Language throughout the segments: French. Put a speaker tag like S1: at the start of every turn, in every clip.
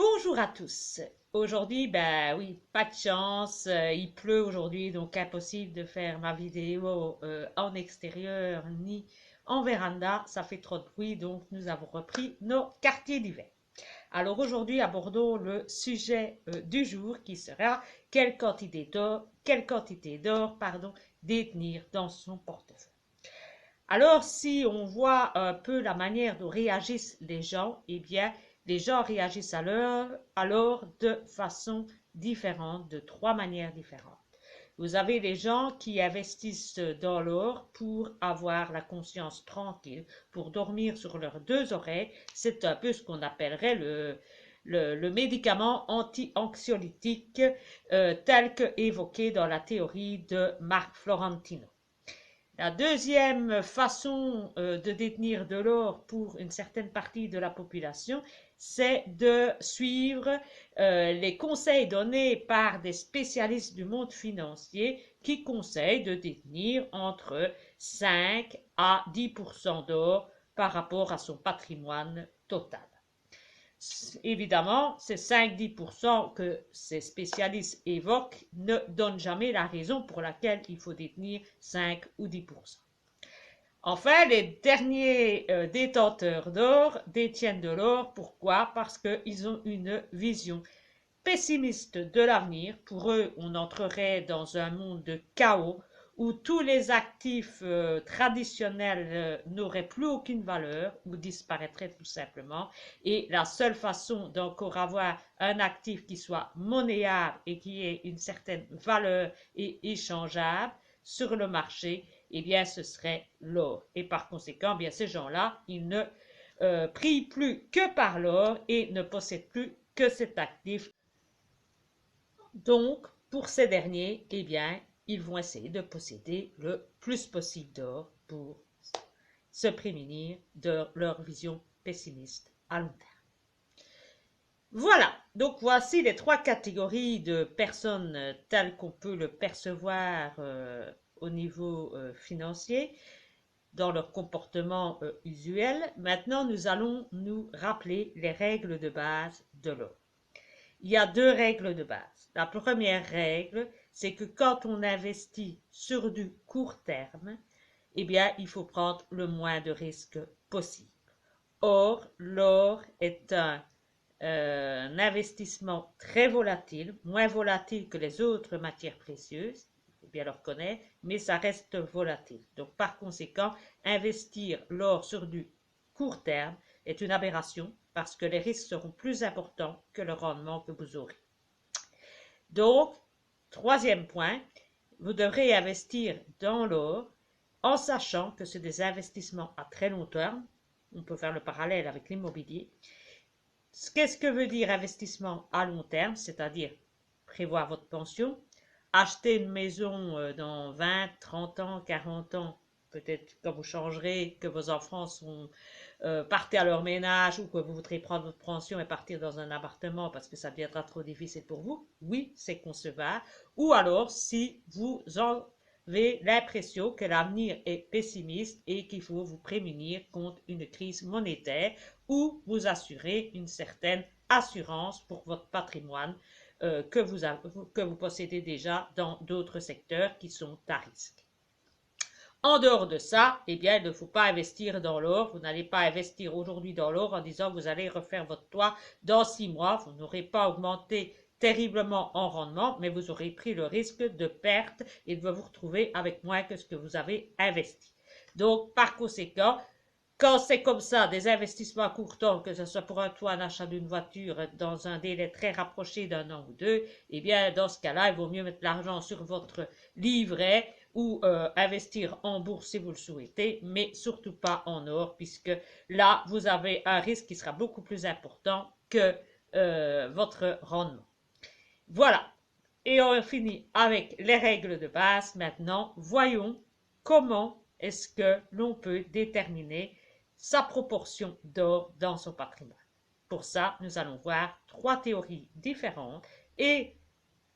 S1: Bonjour à tous. Aujourd'hui, ben oui, pas de chance, il pleut aujourd'hui, donc impossible de faire ma vidéo en extérieur ni en véranda, ça fait trop de bruit, donc nous avons repris nos quartiers d'hiver. Alors aujourd'hui, abordons le sujet du jour qui sera quelle quantité d'or, pardon, détenir dans son portefeuille. Alors, si on voit un peu la manière dont réagissent les gens, eh bien, les gens réagissent alors de façon différente, de trois manières différentes. Vous avez les gens qui investissent dans l'or pour avoir la conscience tranquille, pour dormir sur leurs deux oreilles. C'est un peu ce qu'on appellerait le médicament anti-anxiolytique tel que évoqué dans la théorie de Marc Florentino. La deuxième façon de détenir de l'or pour une certaine partie de la population, c'est de suivre les conseils donnés par des spécialistes du monde financier qui conseillent de détenir entre 5 à 10% d'or par rapport à son patrimoine total. Évidemment, ces 5-10% que ces spécialistes évoquent ne donnent jamais la raison pour laquelle il faut détenir 5 ou 10%. Enfin, les derniers détenteurs d'or détiennent de l'or. Pourquoi? Parce qu'ils ont une vision pessimiste de l'avenir. Pour eux, on entrerait dans un monde de chaos où tous les actifs traditionnels n'auraient plus aucune valeur ou disparaîtraient tout simplement. Et la seule façon d'encore avoir un actif qui soit monnayable et qui ait une certaine valeur et échangeable sur le marché, eh bien, ce serait l'or. Et par conséquent, bien, ces gens-là, ils ne prient plus que par l'or et ne possèdent plus que cet actif. Donc, pour ces derniers, eh bien, ils vont essayer de posséder le plus possible d'or pour se prémunir de leur vision pessimiste à long terme. Voilà, donc voici les trois catégories de personnes telles qu'on peut le percevoir au niveau financier dans leur comportement usuel. Maintenant, nous allons nous rappeler les règles de base de l'or. Il y a deux règles de base. La première règle, c'est que quand on investit sur du court terme, eh bien, il faut prendre le moins de risques possible. Or, l'or est un investissement très volatile, moins volatile que les autres matières précieuses, il faut bien le reconnaître, mais ça reste volatile. Donc, par conséquent, investir l'or sur du court terme est une aberration parce que les risques seront plus importants que le rendement que vous aurez. Donc, troisième point, vous devrez investir dans l'or en sachant que c'est des investissements à très long terme. On peut faire le parallèle avec l'immobilier. Qu'est-ce que veut dire investissement à long terme? C'est-à-dire prévoir votre pension, acheter une maison dans 20, 30 ans, 40 ans, peut-être quand vous changerez, que vos enfants sont partis à leur ménage ou que vous voudrez prendre votre pension et partir dans un appartement parce que ça deviendra trop difficile pour vous. Oui, c'est concevable. Ou alors, si vous avez l'impression que l'avenir est pessimiste et qu'il faut vous prémunir contre une crise monétaire ou vous assurer une certaine assurance pour votre patrimoine que vous possédez déjà dans d'autres secteurs qui sont à risque. En dehors de ça, eh bien, il ne faut pas investir dans l'or. Vous n'allez pas investir aujourd'hui dans l'or en disant que vous allez refaire votre toit dans 6 mois. Vous n'aurez pas augmenté terriblement en rendement, mais vous aurez pris le risque de perte et de vous retrouver avec moins que ce que vous avez investi. Donc, par conséquent, quand c'est comme ça, des investissements à court terme, que ce soit pour un toit, un achat d'une voiture dans un délai très rapproché d'un an ou deux, eh bien, dans ce cas-là, il vaut mieux mettre l'argent sur votre livret ou investir en bourse si vous le souhaitez, mais surtout pas en or, puisque là, vous avez un risque qui sera beaucoup plus important que votre rendement. Voilà. Et on finit avec les règles de base. Maintenant, voyons comment est-ce que l'on peut déterminer sa proportion d'or dans son patrimoine. Pour ça, nous allons voir trois théories différentes et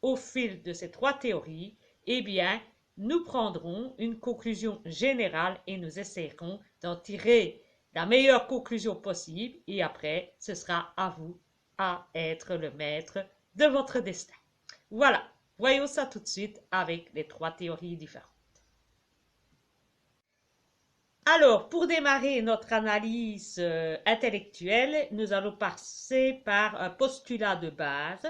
S1: au fil de ces trois théories, eh bien, nous prendrons une conclusion générale et nous essaierons d'en tirer la meilleure conclusion possible et après, ce sera à vous à être le maître de votre destin. Voilà, voyons ça tout de suite avec les 3 théories différentes. Alors, pour démarrer notre analyse intellectuelle, nous allons passer par un postulat de base.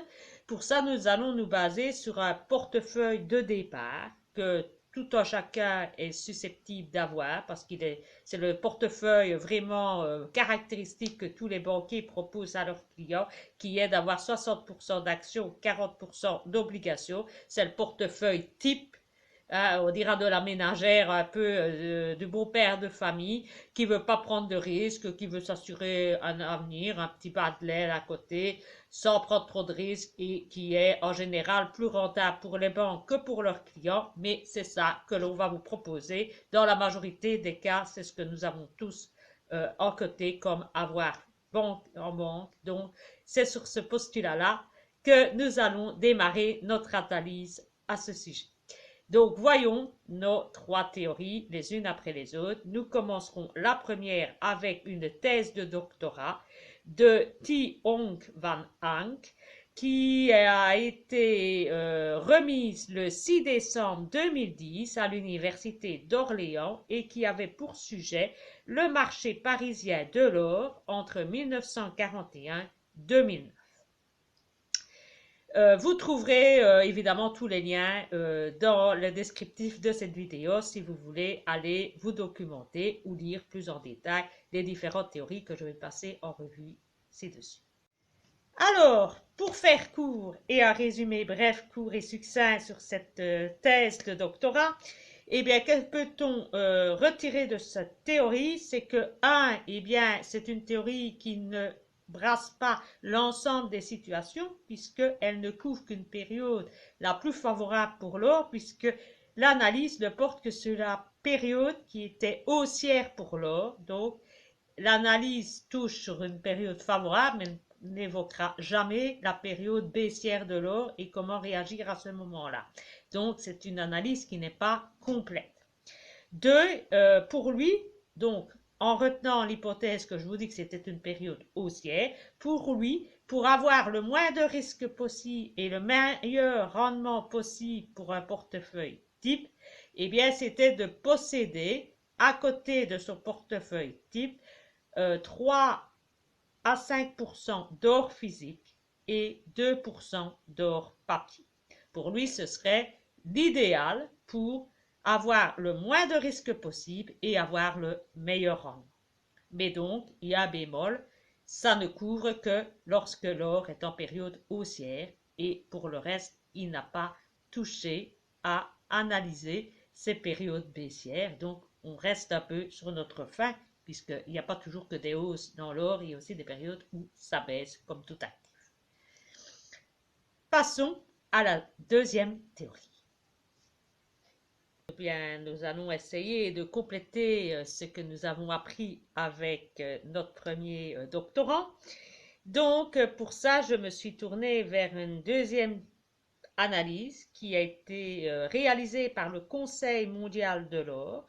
S1: Pour ça, nous allons nous baser sur un portefeuille de départ que tout un chacun est susceptible d'avoir parce c'est le portefeuille vraiment caractéristique que tous les banquiers proposent à leurs clients qui est d'avoir 60% d'actions, 40% d'obligations. C'est le portefeuille type, on dira de la ménagère, un peu du beau-père de famille, qui veut pas prendre de risques, qui veut s'assurer un avenir, un petit bas de l'aile à côté, sans prendre trop de risques et qui est en général plus rentable pour les banques que pour leurs clients. Mais c'est ça que l'on va vous proposer. Dans la majorité des cas, c'est ce que nous avons tous en côté comme avoir banque en banque. Donc, c'est sur ce postulat-là que nous allons démarrer notre analyse à ce sujet. Donc, voyons nos 3 théories les unes après les autres. Nous commencerons la première avec une thèse de doctorat de Thi Ong Van Hank qui a été remise le 6 décembre 2010 à l'Université d'Orléans et qui avait pour sujet le marché parisien de l'or entre 1941 et 2009. Vous trouverez évidemment tous les liens dans le descriptif de cette vidéo si vous voulez aller vous documenter ou lire plus en détail les différentes théories que je vais passer en revue ci-dessus. Alors, pour faire court et un résumé bref, court et succinct sur cette thèse de doctorat, eh bien, que peut-on retirer de cette théorie? C'est que, eh bien, c'est une théorie qui ne brasse pas l'ensemble des situations, puisqu'elle ne couvre qu'une période la plus favorable pour l'or, puisque l'analyse ne porte que sur la période qui était haussière pour l'or. Donc, l'analyse touche sur une période favorable, mais n'évoquera jamais la période baissière de l'or et comment réagir à ce moment-là. Donc, c'est une analyse qui n'est pas complète. Pour lui, donc, en retenant l'hypothèse que je vous dis que c'était une période haussière, pour lui, pour avoir le moins de risques possible et le meilleur rendement possible pour un portefeuille type, eh bien, c'était de posséder, à côté de son portefeuille type, 3 à 5% d'or physique et 2% d'or papier. Pour lui, ce serait l'idéal pour avoir le moins de risques possible et avoir le meilleur rendement. Mais donc, il y a un bémol, ça ne couvre que lorsque l'or est en période haussière et pour le reste, il n'a pas touché à analyser ces périodes baissières. Donc, on reste un peu sur notre faim puisqu'il n'y a pas toujours que des hausses dans l'or, il y a aussi des périodes où ça baisse comme tout actif. Passons à la deuxième théorie. Bien, nous allons essayer de compléter ce que nous avons appris avec notre premier doctorant. Donc, pour ça, je me suis tournée vers une deuxième analyse qui a été réalisée par le Conseil mondial de l'or,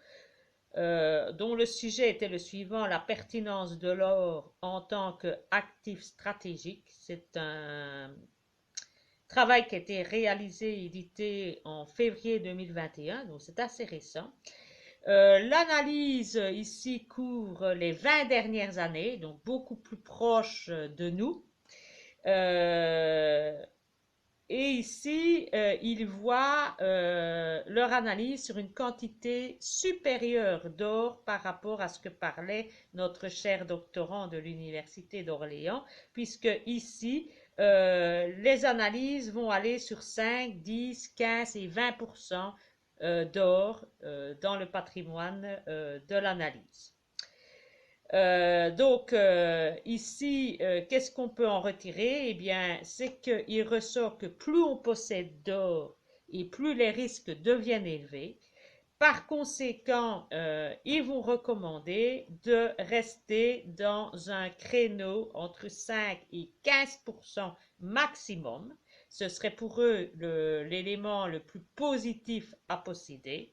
S1: dont le sujet était le suivant, la pertinence de l'or en tant qu'actif stratégique. C'est un travail qui a été réalisé et édité en février 2021, donc c'est assez récent. L'analyse ici couvre les 20 dernières années, donc beaucoup plus proche de nous. Et ici, ils voient leur analyse sur une quantité supérieure d'or par rapport à ce que parlait notre cher doctorant de l'Université d'Orléans, puisque ici, les analyses vont aller sur 5, 10, 15 et 20% d'or dans le patrimoine de l'analyse. Ici, qu'est-ce qu'on peut en retirer? Eh bien, c'est qu'il ressort que plus on possède d'or et plus les risques deviennent élevés. Par conséquent, ils vont recommander de rester dans un créneau entre 5 et 15% maximum. Ce serait pour eux l'élément le plus positif à posséder.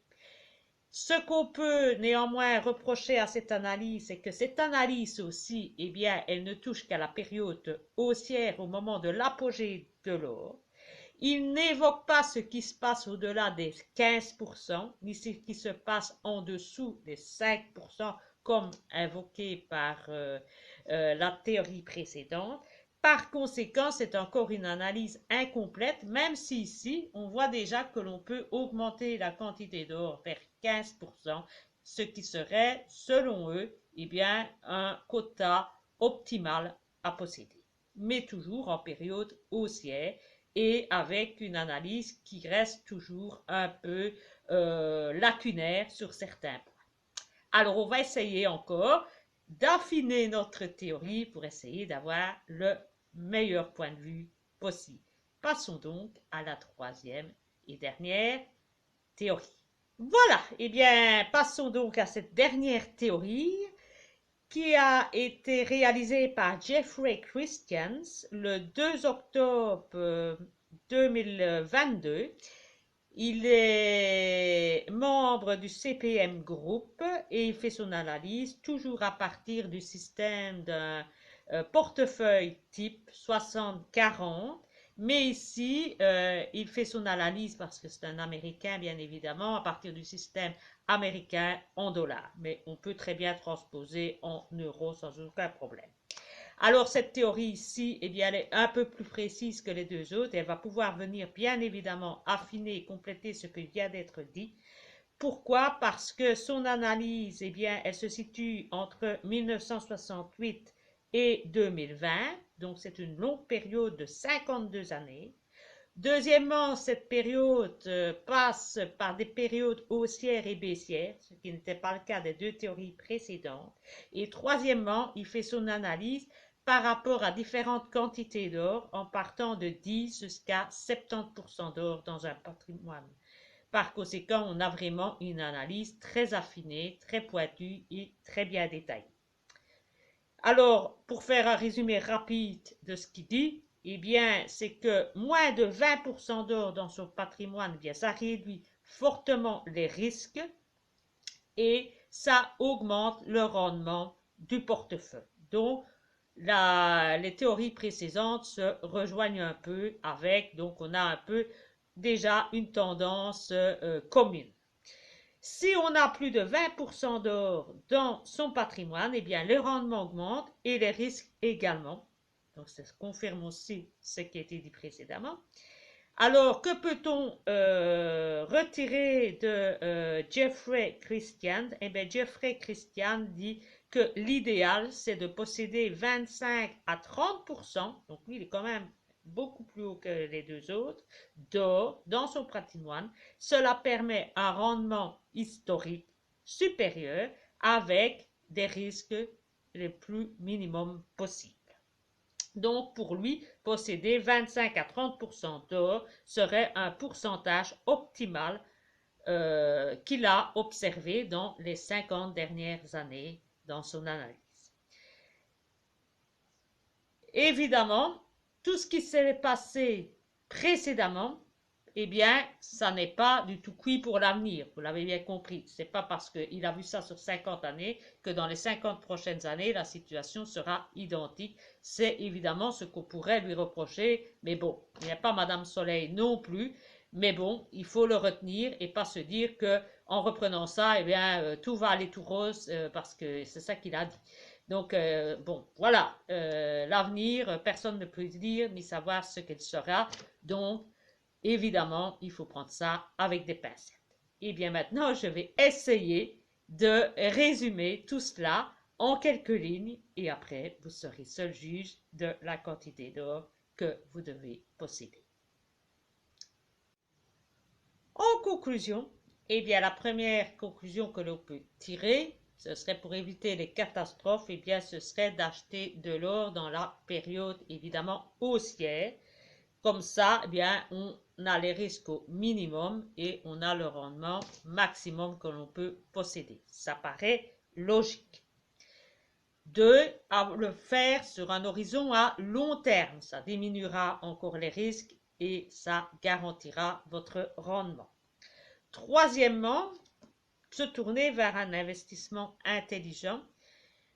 S1: Ce qu'on peut néanmoins reprocher à cette analyse, c'est que cette analyse aussi, eh bien, elle ne touche qu'à la période haussière au moment de l'apogée de l'or. Il n'évoque pas ce qui se passe au-delà des 15%, ni ce qui se passe en dessous des 5%, comme invoqué par la théorie précédente. Par conséquent, c'est encore une analyse incomplète, même si ici, on voit déjà que l'on peut augmenter la quantité d'or vers 15%, ce qui serait, selon eux, eh bien, un quota optimal à posséder, mais toujours en période haussière et avec une analyse qui reste toujours un peu lacunaire sur certains points. Alors, on va essayer encore d'affiner notre théorie pour essayer d'avoir le meilleur point de vue possible. Passons donc à la troisième et dernière théorie. Voilà, eh bien, passons donc à cette dernière théorie qui a été réalisée par Jeffrey Christians le 2 octobre 2022. Il est membre du CPM Group et il fait son analyse toujours à partir du système d'un portefeuille type 60-40. Mais ici, il fait son analyse parce que c'est un Américain, bien évidemment, à partir du système américain en dollars. Mais on peut très bien transposer en euros sans aucun problème. Alors cette théorie ici, eh bien, elle est un peu plus précise que les deux autres. Elle va pouvoir venir bien évidemment affiner et compléter ce qui vient d'être dit. Pourquoi? Parce que son analyse, eh bien, elle se situe entre 1968 et 2020. Donc c'est une longue période de 52 années. Deuxièmement, cette période passe par des périodes haussières et baissières, ce qui n'était pas le cas des deux théories précédentes. Et troisièmement, il fait son analyse par rapport à différentes quantités d'or, en partant de 10 jusqu'à 70% d'or dans un patrimoine. Par conséquent, on a vraiment une analyse très affinée, très pointue et très bien détaillée. Alors, pour faire un résumé rapide de ce qu'il dit, eh bien, c'est que moins de 20% d'or dans son patrimoine, eh bien, ça réduit fortement les risques et ça augmente le rendement du portefeuille. Donc, les théories précédentes se rejoignent un peu avec, donc on a un peu déjà une tendance commune. Si on a plus de 20% d'or dans son patrimoine, eh bien, le rendement augmente et les risques également. Donc, ça confirme aussi ce qui a été dit précédemment. Alors, que peut-on retirer de Jeffrey Christian? Eh bien, Jeffrey Christian dit que l'idéal, c'est de posséder 25 à 30%, donc lui, il est quand même beaucoup plus haut que les deux autres, d'or dans son patrimoine. Cela permet un rendement historique supérieur avec des risques les plus minimums possibles. Donc, pour lui, posséder 25 à 30% d'or serait un pourcentage optimal qu'il a observé dans les 50 dernières années dans son analyse. Évidemment, tout ce qui s'est passé précédemment, eh bien, ça n'est pas du tout cuit pour l'avenir. Vous l'avez bien compris. C'est pas parce qu'il a vu ça sur 50 années que dans les 50 prochaines années, la situation sera identique. C'est évidemment ce qu'on pourrait lui reprocher. Mais bon, il n'y a pas Madame Soleil non plus. Mais bon, il faut le retenir et pas se dire que en reprenant ça, eh bien, tout va aller tout rose parce que c'est ça qu'il a dit. Donc, bon, voilà, l'avenir, personne ne peut dire ni savoir ce qu'il sera. Donc, évidemment, il faut prendre ça avec des pincettes. Et bien maintenant, je vais essayer de résumer tout cela en quelques lignes et après, vous serez seul juge de la quantité d'or que vous devez posséder. En conclusion, eh bien, la première conclusion que l'on peut tirer, ce serait pour éviter les catastrophes, eh bien, ce serait d'acheter de l'or dans la période évidemment haussière. Comme ça, eh bien, on a les risques au minimum et on a le rendement maximum que l'on peut posséder. Ça paraît logique. 2, à le faire sur un horizon à long terme. Ça diminuera encore les risques et ça garantira votre rendement. Troisièmement, se tourner vers un investissement intelligent.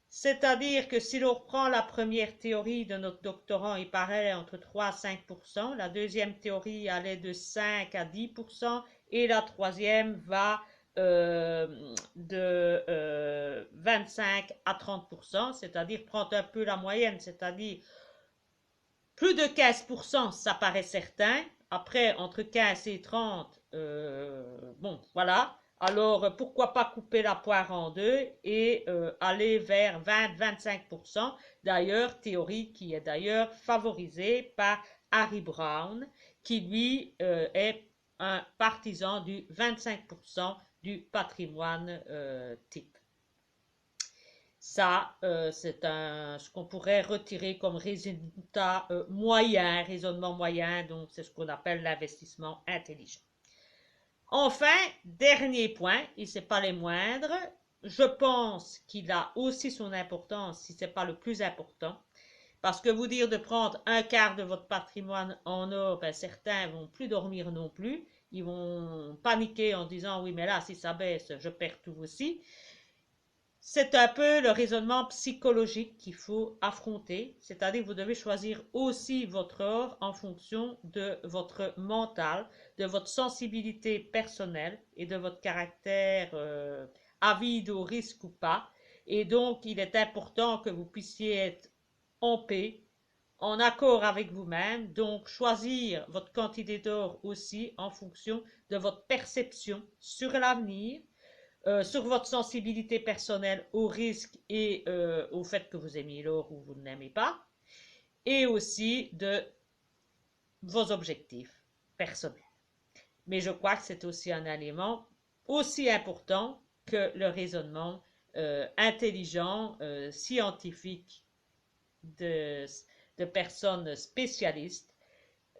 S1: C'est-à-dire que si l'on reprend la première théorie de notre doctorant, il paraît entre 3 à 5%, la deuxième théorie allait de 5 à 10%, et la troisième va de 25 à 30%, c'est-à-dire prendre un peu la moyenne, c'est-à-dire plus de 15%, ça paraît certain. Après, entre 15 et 30, bon, voilà. Alors, pourquoi pas couper la poire en deux et aller vers 20-25%. D'ailleurs, théorie qui est d'ailleurs favorisée par Harry Brown, qui lui est un partisan du 25% du patrimoine type. Ça, c'est ce qu'on pourrait retirer comme résultat moyen, raisonnement moyen, donc c'est ce qu'on appelle l'investissement intelligent. Enfin, dernier point, et ce n'est pas les moindres, je pense qu'il a aussi son importance, si ce n'est pas le plus important, parce que vous dire de prendre un quart de votre patrimoine en or, ben certains vont plus dormir non plus, ils vont paniquer en disant oui mais là si ça baisse, je perds tout aussi. C'est un peu le raisonnement psychologique qu'il faut affronter, c'est-à-dire que vous devez choisir aussi votre or en fonction de votre mental, de votre sensibilité personnelle et de votre caractère avide au risque ou pas. Et donc, il est important que vous puissiez être en paix, en accord avec vous-même, donc choisir votre quantité d'or aussi en fonction de votre perception sur l'avenir, sur votre sensibilité personnelle au risque et au fait que vous aimez l'or ou vous ne l'aimez pas, et aussi de vos objectifs personnels. Mais je crois que c'est aussi un élément aussi important que le raisonnement intelligent, scientifique de personnes spécialistes.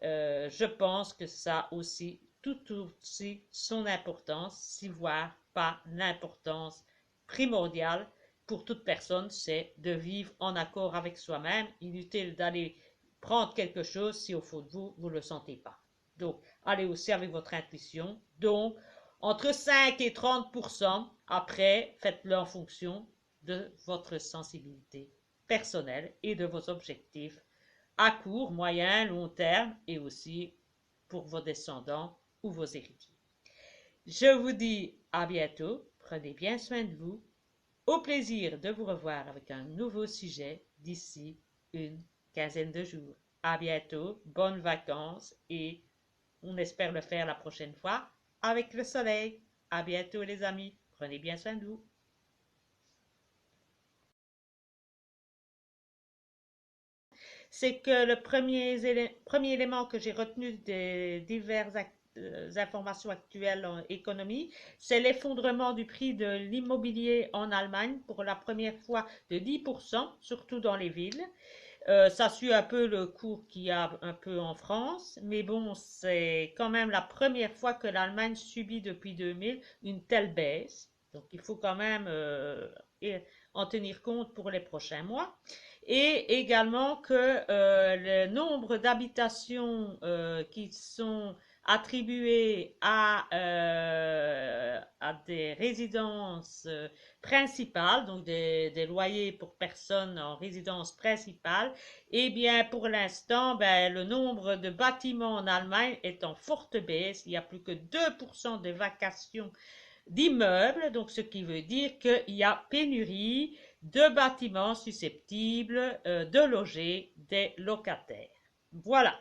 S1: Je pense que ça a aussi tout aussi son importance, si voire pas l'importance primordiale pour toute personne, c'est de vivre en accord avec soi-même. Inutile d'aller prendre quelque chose si au fond de vous, vous ne le sentez pas. Donc, allez aussi avec votre intuition. Donc, entre 5 et 30%, après, faites-le en fonction de votre sensibilité personnelle et de vos objectifs à court, moyen, long terme et aussi pour vos descendants ou vos héritiers. Je vous dis à bientôt, prenez bien soin de vous, au plaisir de vous revoir avec un nouveau sujet d'ici une quinzaine de jours. À bientôt, bonnes vacances et on espère le faire la prochaine fois avec le soleil. À bientôt les amis, prenez bien soin de vous. C'est que le premier élément que j'ai retenu des diverses informations actuelles en économie, c'est l'effondrement du prix de l'immobilier en Allemagne pour la première fois de 10%, surtout dans les villes. Ça suit un peu le cours qu'il y a un peu en France, mais bon, c'est quand même la première fois que l'Allemagne subit depuis 2000 une telle baisse. Donc il faut quand même en tenir compte pour les prochains mois. Et également que le nombre d'habitations qui sont attribuées à des résidences principales, donc des loyers pour personnes en résidence principale, eh bien pour l'instant, ben, le nombre de bâtiments en Allemagne est en forte baisse. Il n'y a plus que 2% de vacations d'immeubles, donc ce qui veut dire qu'il y a pénurie de bâtiments susceptibles de loger des locataires. Voilà.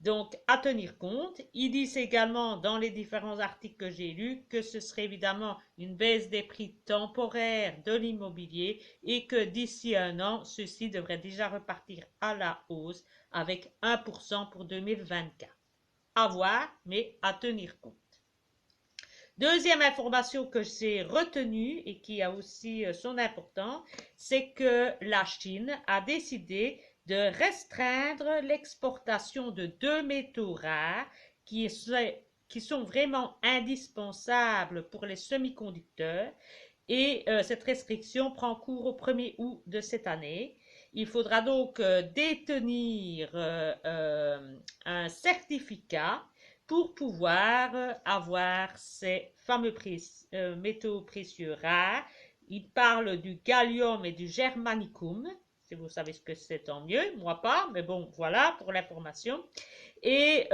S1: Donc, à tenir compte. Ils disent également dans les différents articles que j'ai lus que ce serait évidemment une baisse des prix temporaires de l'immobilier et que d'ici un an, ceci devrait déjà repartir à la hausse avec 1% pour 2024. À voir, mais à tenir compte. Deuxième information que j'ai retenue et qui a aussi son importance, c'est que la Chine a décidé de restreindre l'exportation de deux métaux rares qui sont vraiment indispensables pour les semi-conducteurs. Et cette restriction prend cours au 1er août de cette année. Il faudra donc détenir un certificat pour pouvoir avoir ces fameux métaux précieux rares. Il parle du gallium et du germanicum. Si vous savez ce que c'est, tant mieux. Moi pas, mais bon, voilà pour l'information. Et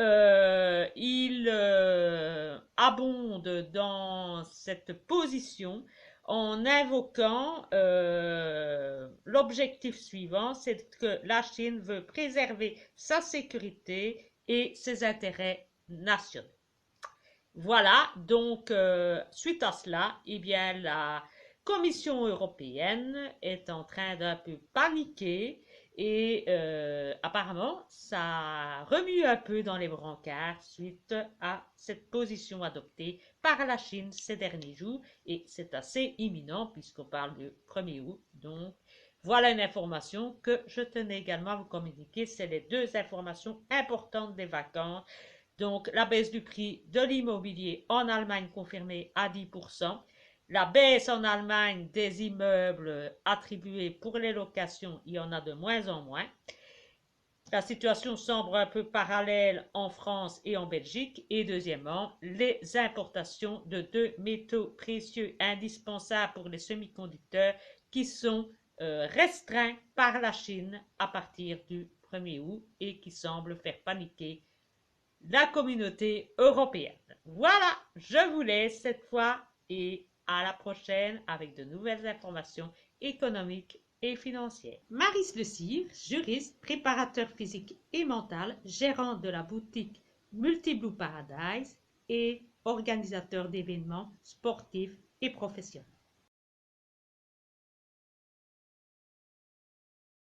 S1: il abonde dans cette position en invoquant l'objectif suivant, c'est que la Chine veut préserver sa sécurité et ses intérêts nationaux. Voilà, donc suite à cela, eh bien la Commission européenne est en train d'un peu paniquer et apparemment ça remue un peu dans les brancards suite à cette position adoptée par la Chine ces derniers jours et c'est assez imminent puisqu'on parle du 1er août. Donc voilà une information que je tenais également à vous communiquer. C'est les deux informations importantes des vacances. Donc, la baisse du prix de l'immobilier en Allemagne confirmée à 10%. La baisse en Allemagne des immeubles attribués pour les locations, il y en a de moins en moins. La situation semble un peu parallèle en France et en Belgique. Et deuxièmement, les importations de deux métaux précieux indispensables pour les semi-conducteurs qui sont restreints par la Chine à partir du 1er août et qui semblent faire paniquer la communauté européenne. Voilà, je vous laisse cette fois et à la prochaine avec de nouvelles informations économiques et financières. Maryse Le Civre, juriste, préparateur physique et mental, gérante de la boutique Multiblue Paradise et organisateur d'événements sportifs et professionnels.